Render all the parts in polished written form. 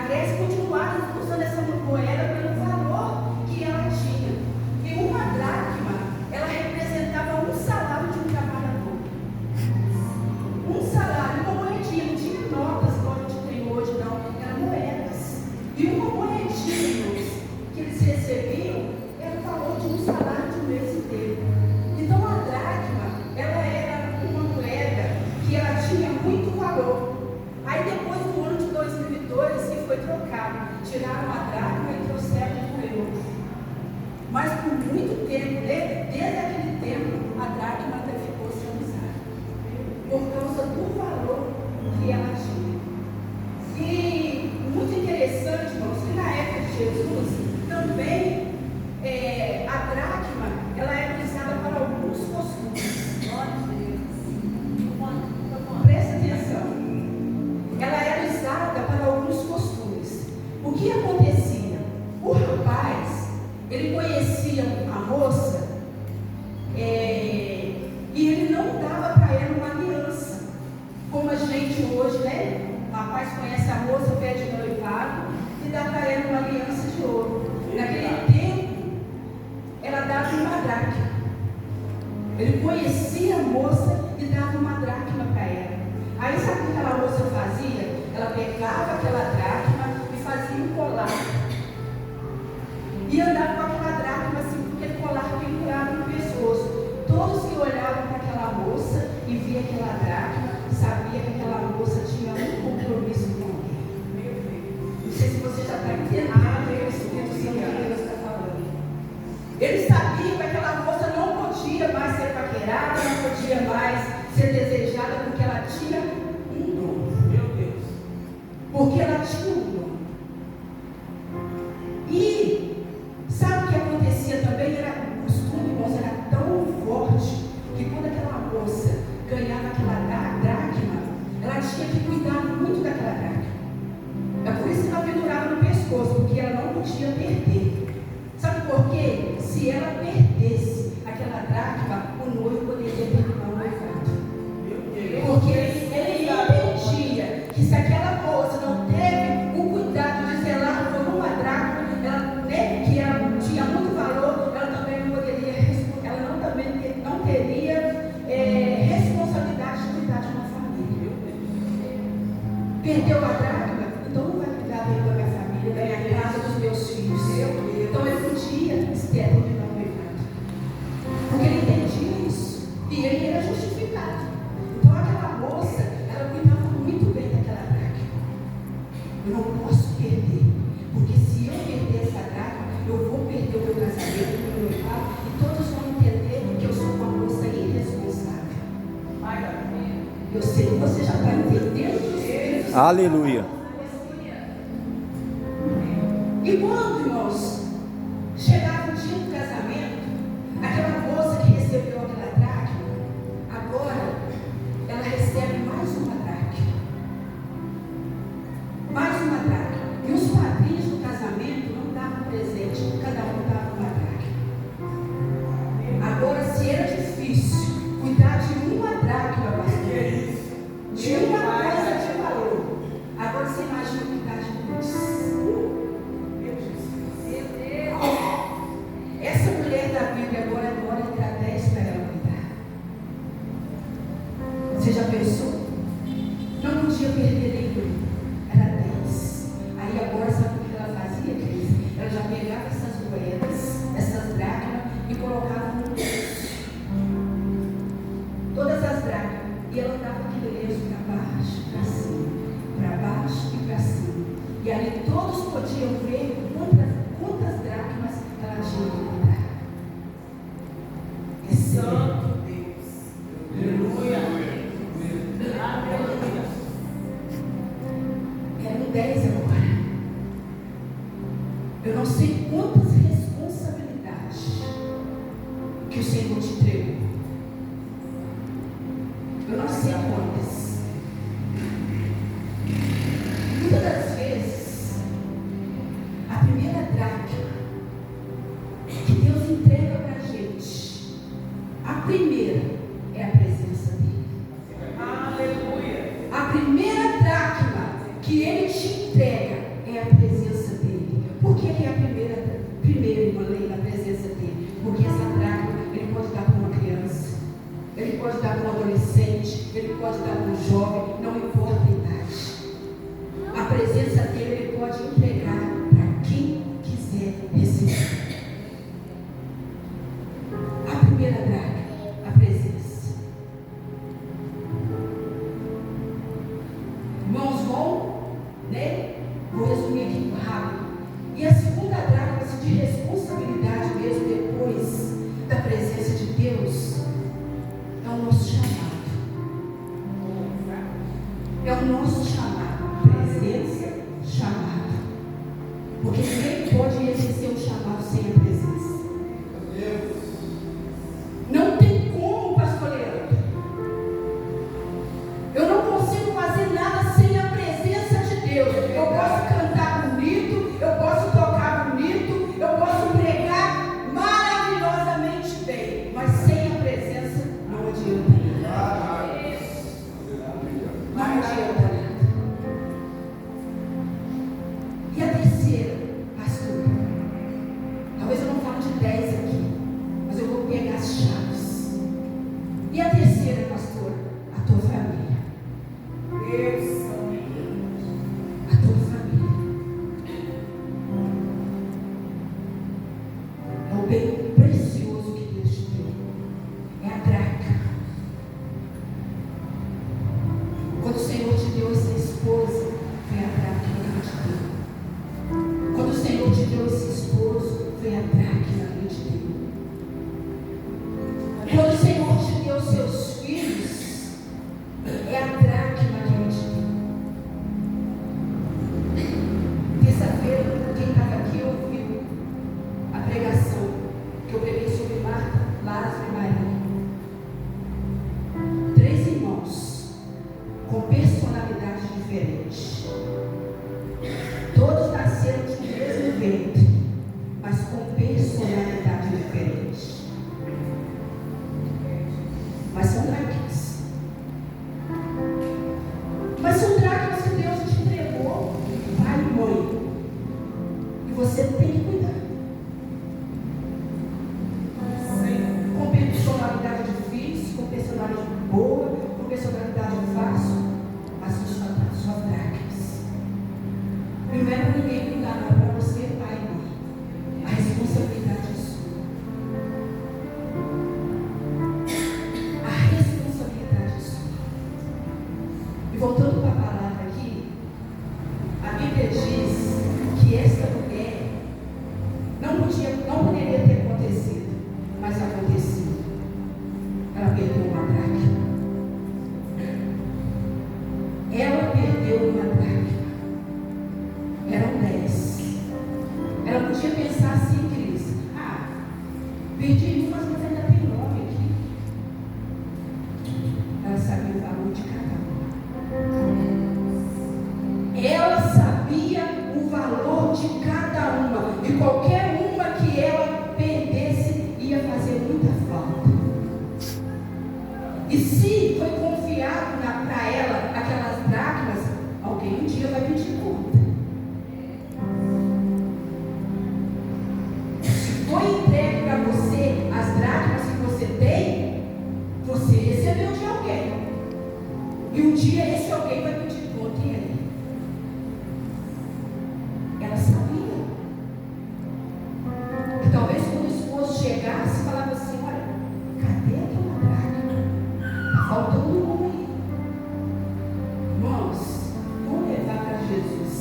Grécia continuava usando essa moeda pelo valor que ela tinha. E uma dracma, ela representava um salário de um trabalhador. Um salário, uma moedinha, não tinha notas como a gente tem hoje, não, eram moedas. E uma moedinha que eles recebiam era o valor de um salário de um mês inteiro. Então a dracma, ela era uma moeda que ela tinha muito valor. Aí depois do ano de 2002, que foi trocado, tiraram a dracma e trouxeram o euro. Mas por muito tempo, desde aquele tempo, a dracma até ficou sem usar, por causa do valor que ela tinha. E muito interessante, irmãos, que na época de Jesus, também a dracma, ela era usada para alguns costumes. Presta atenção. Ela era usada para alguns costumes. O que acontecia? O rapaz, ele conhecia a moça e ele não dava para ela uma aliança. Como a gente hoje, né? O rapaz conhece a moça, pede noivado e dá para ela uma aliança de ouro. Naquele tempo, ela dava uma dracma. Ele conhecia a moça e dava uma dracma para ela. Aí sabe o que aquela moça fazia? Ela pegava aquela dracma e fazia um colar. E andava com aquela dracma assim, com aquele colar pendurado no pescoço. Todos que olhavam para aquela moça e via aquela dracma, sabia que aquela moça tinha um compromisso com alguém. Não sei se você já está entendendo o que o Espírito Santo de Deus está falando. Ele sabia que aquela moça não podia mais ser paquerada, não podia mais ser desejada, porque ela tinha um dom. Meu Deus. Porque ela tinha um dom. E sabe o que acontecia também? Era o costume, irmãos, era tão forte que quando aquela moça ganhava aquela dracma, ela tinha que cuidar muito daquela dracma. É por isso que ela pendurava no pescoço, porque ela não podia perder. Sabe por quê? Se ela perdesse aquela dracma, o noivo poderia terminar o noivado. Porque ele entendia que se aquela moça não teve o cuidado de zelar por uma dracma, que ela tinha muito valor, ela também não poderia, não teria responsabilidade de cuidar de uma família. Perdeu a dracma, então não vai cuidar bem da minha família, da minha casa, dos meus filhos. Então ele podia terminar o noivado. Porque ele entendia isso. E ele era justificado. Então aquela moça, ela cuidava muito bem daquela dracma. Eu não posso perder. Porque se eu perder essa dracma, eu vou perder o meu casamento, o meu noivado, e todos vão entender que eu sou uma moça irresponsável. Eu sei que você já está entendendo o Espírito Santo. Aleluia. E quando, irmãos, chegava o dia do casamento, aquela moça que recebeu aquela dracma, agora ela recebe mais uma dracma. Mais uma dracma. E os padrinhos do casamento não davam presente, cada um dava uma dracma. Agora, se era difícil cuidar de uma dracma, de uma coisa de valor, agora você imagina cuidar de muitos. Essa mulher da Bíblia agora terá 10 para ela cuidar. Você já pensou? Não podia perder nenhum. Era 10. Aí agora sabe o que ela fazia, Cris? Ela já pegava essas moedas, essas dracmas, e colocava no lenço. Todas as dracmas. E ela dava aquele lenço para baixo, para cima, para baixo e para cima. E ali todos podiam ver quantas dracmas ela tinha que cuidar. É Santo Deus. Aleluia. Aleluia. Eram 10 agora. Eu não sei quantas responsabilidades que o Senhor te entregou. Eu não sei quantas. Muitas das vezes, a primeira dracma que Deus entrega para a gente, a primeira é a presença dEle. Aleluia. A primeira dracma que Ele te entrega é a pode dar para um adolescente, Ele pode dar para um jovem, não importa a idade. A presença dele Ele pode entregar para quem quiser receber. A primeira draga, a presença. Irmãos, vou resumir aqui rápido. E a segunda draga de responsabilidade mesmo depois da presença de Deus é o nosso chamado. É o nosso chamado. Presença, chamado. Porque ninguém pode exercer um chamado sem a presença. Não tem como, pastor Leandro. Eu não consigo fazer nada sem a presença de Deus. Eu posso cantar bonito, eu posso tocar bonito, eu posso pregar maravilhosamente bem, mas sem a presença não adianta nada. Não adianta nada. E a terceira, pastor, talvez eu não fale de 10 aqui, mas eu vou pegar as chaves. E a terceira, pastor, a tua família. A tua família é o bem precioso que Deus te deu. É a draga. Quando o Senhor te deu essa esposa, foi a draga que Ele te deu. Quando o Senhor te deu esse esposo, foi a draga que Ele te deu. Quando o Senhor te deu seus filhos, é a dracma que Ele te deu. Terça-feira, quem estava aqui ouviu a pregação que eu preguei sobre Marta, Lázaro e Maria. 3 irmãos com personalidades diferentes. Todos nasceram de um mesmo ventre, mas com personalidade diferente. Mas são dracmas. Mas são dracmas que Deus te entregou, pai e mãe. E você tem que cuidar. Com personalidade difícil, com personalidade boa, com personalidade fácil, mas são suas dracmas. Não é para ninguém cuidar, não é para você, pai e mãe. A responsabilidade é sua. A responsabilidade é sua. E voltando para a palavra aqui, a Bíblia diz que esta mulher não poderia ter acontecido, mas aconteceu. Ela perdeu uma dracma. Ela perdeu uma dracma. Eram 10. Ela podia pensar assim, Cris: perdi umas, mas ainda tem 9 aqui. Ela sabia o valor de cada uma. Ela sabia o valor de cada uma. E qualquer uma que ela perdesse ia fazer muita falta. E se foi confiado para ela aquelas dracmas, alguém um dia vai pedir conta. Se foi entregue para você as dracmas que você tem, você recebeu de alguém. E um dia esse alguém vai pedir conta. E aí? Ela sabia. E talvez quando o esposo chegasse, falava assim: olha, cadê aquela dracma? Está faltando uma aí. Irmãos, vamos levar para Jesus.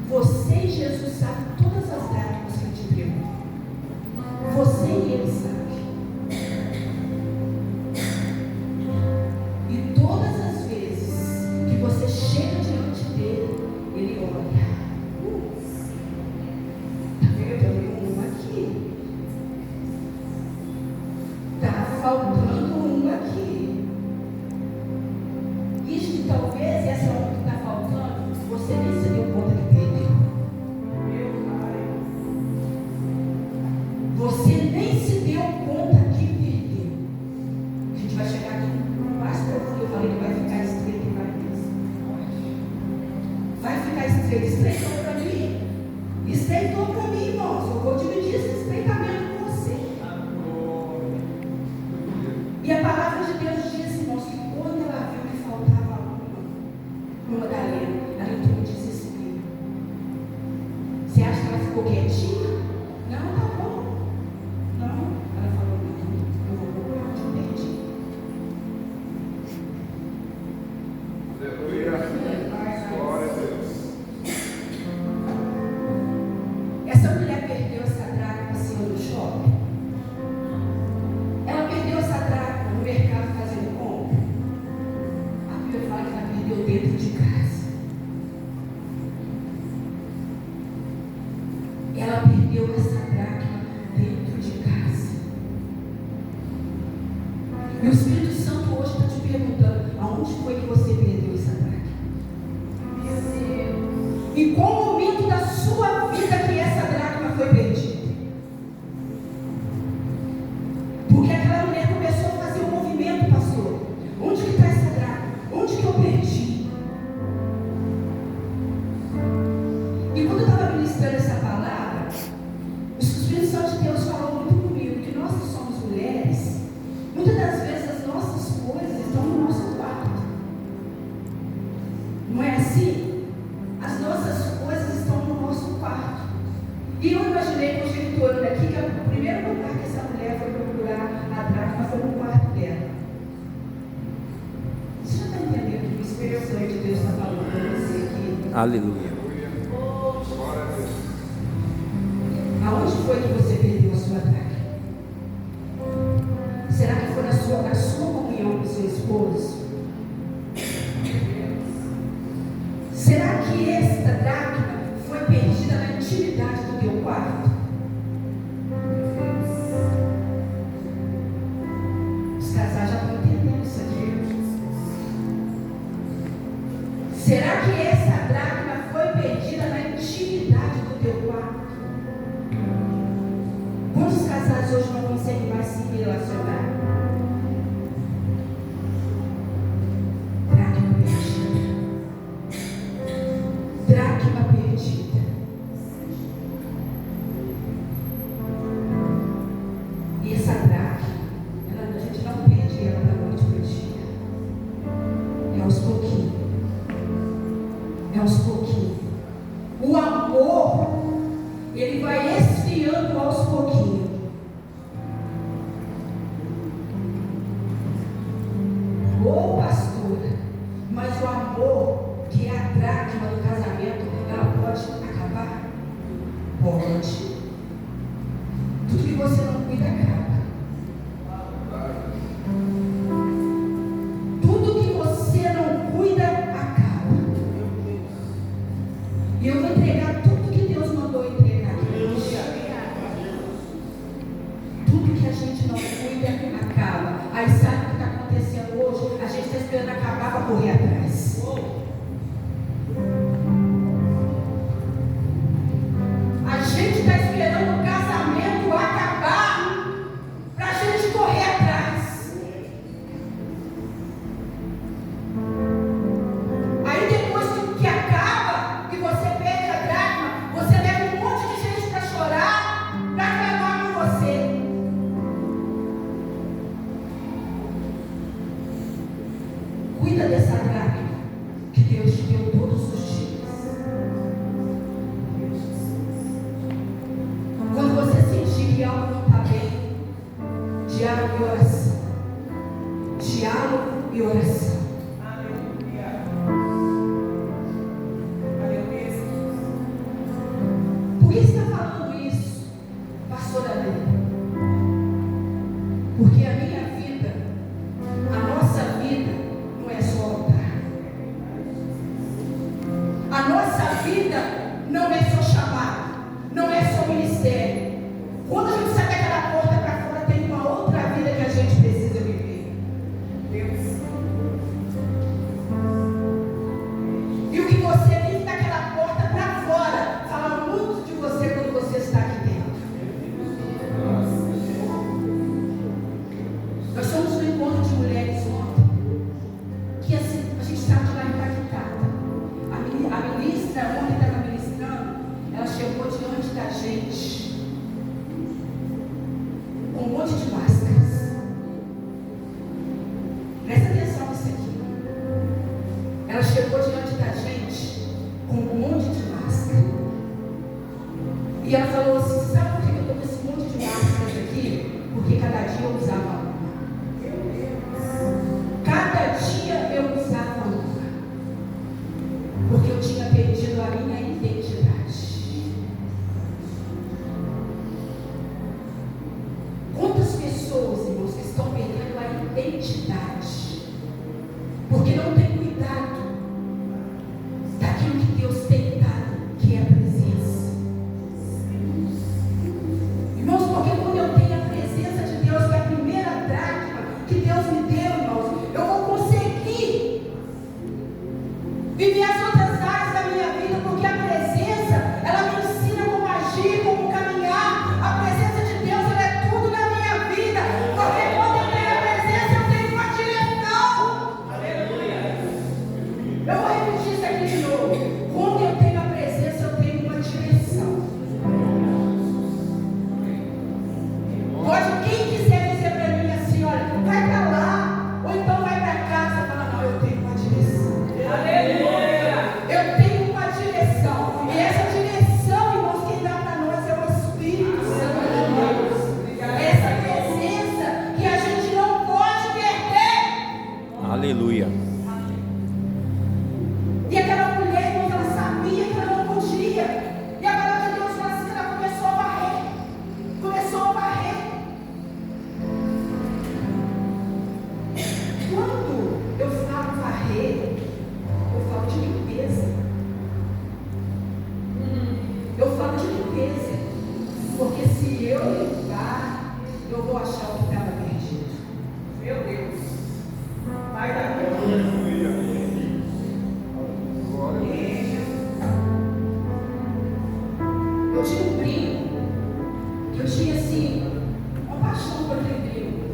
Você e Jesus sabem todas as dracmas que Ele te entregou. Você e Ele sabem. E todas as vezes que você chega diante dele, Ele olha. Está vendo uma aqui? Está faltando uma aqui. Isso talvez essa uma que está faltando, você nem se deu conta que perdeu. Você nem se deu conta que perdeu. A gente vai chegar aqui mais profundo. Eu falei que vai ficar estreito e vai mesmo. Vai ficar estreito. Estreitou para mim. Estreitou para mim, irmãos. Eu vou dividir esse estreitamento com você. E Irmã Madalena, ela entrou em desespero. Você acha que ela ficou quietinha? Não, tá bom. Não, ela falou, não, eu vou procurar onde eu perdi. Aleluia. Glória a Deus. Essa mulher perdeu essa dracma passeando no shopping. Ela perdeu essa dracma no mercado fazendo compra. A Bíblia fala que ela perdeu dentro de casa. Ela perdeu essa dracma dentro de casa. E o Espírito Santo hoje está te perguntando: aonde foi que você perdeu essa dracma? Em qual momento da sua vida que essa dracma foi perdida? Porque aquela mulher começou a fazer um movimento, pastor. Onde que está essa dracma? Onde que eu perdi? E quando eu estava ministrando essa palavra, o Espírito Santo de Deus falou muito comigo que nós que somos mulheres, muitas das vezes as nossas coisas estão no nosso quarto. Não é assim? As nossas coisas estão no nosso quarto. E eu imaginei, conjecturando aqui, que o primeiro lugar que essa mulher foi procurar a dracma foi no quarto dela. Você já está entendendo que o Espírito Santo de Deus está falando para você aqui? Aleluia. Glória a Deus. Aonde foi que você perdeu a sua dracma? Será que foi na sua comunhão com seu esposo? Será que esta dracma foi perdida na intimidade do teu quarto? Os casais já estão entendendo isso aqui. Será que essa dracma foi perdida na intimidade do teu quarto? Quantos casais hoje não conseguem mais se relacionar? Dracma perdida. Dracma perdida. E essa dracma, a gente não perde ela da noite para o dia. É aos pouquinhos. É aos pouquinhos. O amor, ele vai esfriando aos pouquinhos. Ô pastora, mas o amor, que é a dracma do casamento, ela pode acabar? Pode. Tudo que você não cuida acaba. Tudo que você não cuida acaba. E eu vou entregar tudo que Deus mandou entregar aqui. Tudo que a gente não cuida acaba. Aí sabe o que está acontecendo hoje? A gente está esperando acabar para correr atrás. A gente está esperando o casamento acabar para a gente correr atrás. Aí depois que acaba e você perde a dracma, você leva um monte de gente para chorar, para acabar com você. Cuida dessa dracma que Deus te deu todos os dias. Quando você sentir que algo não está bem, diálogo e oração. Diálogo e oração. Por que você está falando isso, pastora Adriana? Porque a minha vida, a nossa vida, não é só altar. A nossa vida não é só chamado, não é só ministério. Quando a gente sai daquela porta para fora, tem uma outra vida que a gente precisa viver. Deus. E o que você vive daquela porta para fora fala muito de você quando você está aqui dentro. Nós somos no encontro de mulheres ontem, que assim, a gente estava de lá impactada. A ministra, ontem estava ministrando, ela chegou diante da gente com um monte de máscaras. Presta atenção nisso aqui. Ela chegou diante da Porque eu tinha perdido a minha identidade. Quantas pessoas, irmãos, que estão perdendo a identidade? Porque não tem cuidado daquilo que Deus tem dado, que é a presença. Irmãos, porque quando eu tenho a presença de Deus, que é a primeira dracma que Deus me deu, irmãos, eu vou conseguir viver as outras áreas da minha vida, porque a presença, ela me ensina como agir, como caminhar. A presença de Deus, ela é tudo na minha vida, porque quando eu tenho a presença, eu tenho uma direção. Aleluia. Eu vou repetir isso aqui de novo. Quando eu tenho a presença, eu tenho uma direção. Pode quem quiser dizer para mim assim, olha, vai para lá, ou então vai para casa, fala, não, eu tenho uma direção. Eu tenho uma direção. E essa direção, irmãos, quem dá para nós é o Espírito Santo de Deus. É essa presença que a gente não pode perder. Aleluia. E aquela mulher, irmãos, ela sabia que ela não podia. E a palavra de Deus fala assim, que ela começou a varrer. Começou a varrer. Quando eu falo varrer, eu falo de limpeza. Eu falo de limpeza. Porque se eu limpar, eu vou achar o que estava perdido. Meu Deus. Vai dar tempo. Eu tinha um brinco, que eu tinha assim, uma paixão por aquele brinco.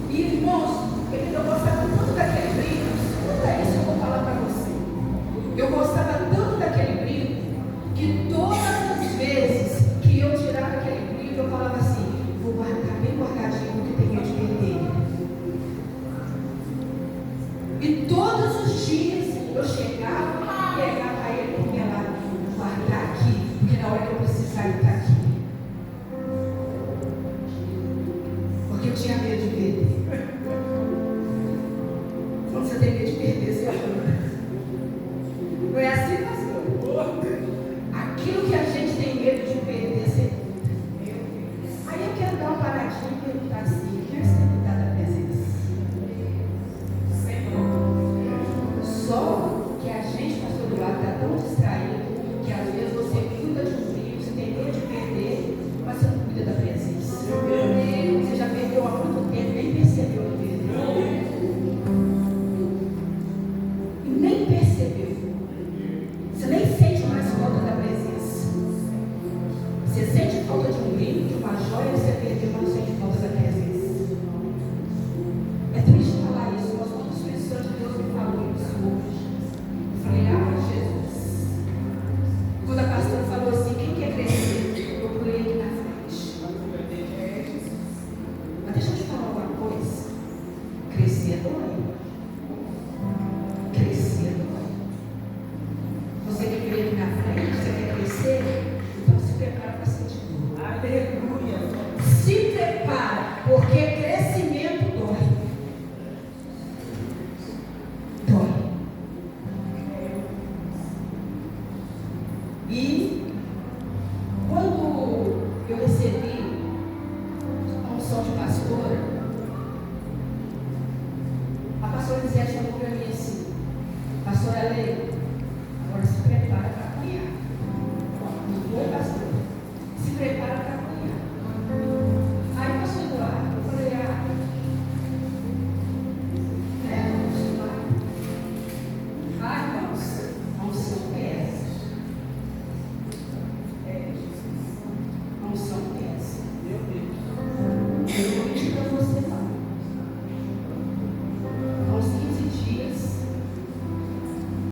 E irmãos, eu gostava tanto daquele brinco, escuta isso que eu vou falar para você. Eu gostava tanto daquele brinco, que todas as vezes que eu tirava aquele brinco, eu falava assim, vou guardar bem guardadinho, porque tem medo de perder. E todos os dias eu chegava, pegava ele e punha lá, guardar aqui, porque na hora que eu precisar ele está aqui. Porque eu tinha medo de perder. Quando você tem medo de perder, você ajuda. Não é assim, pastor? Aquilo que a gente tem medo de perder, você luta. Aí eu quero dar uma paradinha e perguntar assim, quem você tem dado a presença? Só que a gente, pastor do lado, está tão distraído que às vezes você cuida de um brilho, você tem medo de perder, mas você não cuida da presença. Você já perdeu há muito tempo, nem percebeu que perdeu. E nem percebeu. Você nem sente mais falta da presença. Você sente falta de um brilho, de uma joia, você perdeu, mas não sente falta da presença. É triste falar isso, mas quando o Espírito Santo de Deus me falou isso hoje, eu falei, Jesus. Quando a pastora falou assim, quem quer crescer? Eu pulei aqui na frente. Mas deixa eu te falar uma coisa. Crescer dói. Crescer dói. Você que veio aqui na frente, você quer crescer? Então se prepara para sentir dor. Aleluia. Se prepara, porque crescimento dói. Dói. E quando eu recebi a unção de pastora, a pastora Zé falou para mim assim, pastora Lei,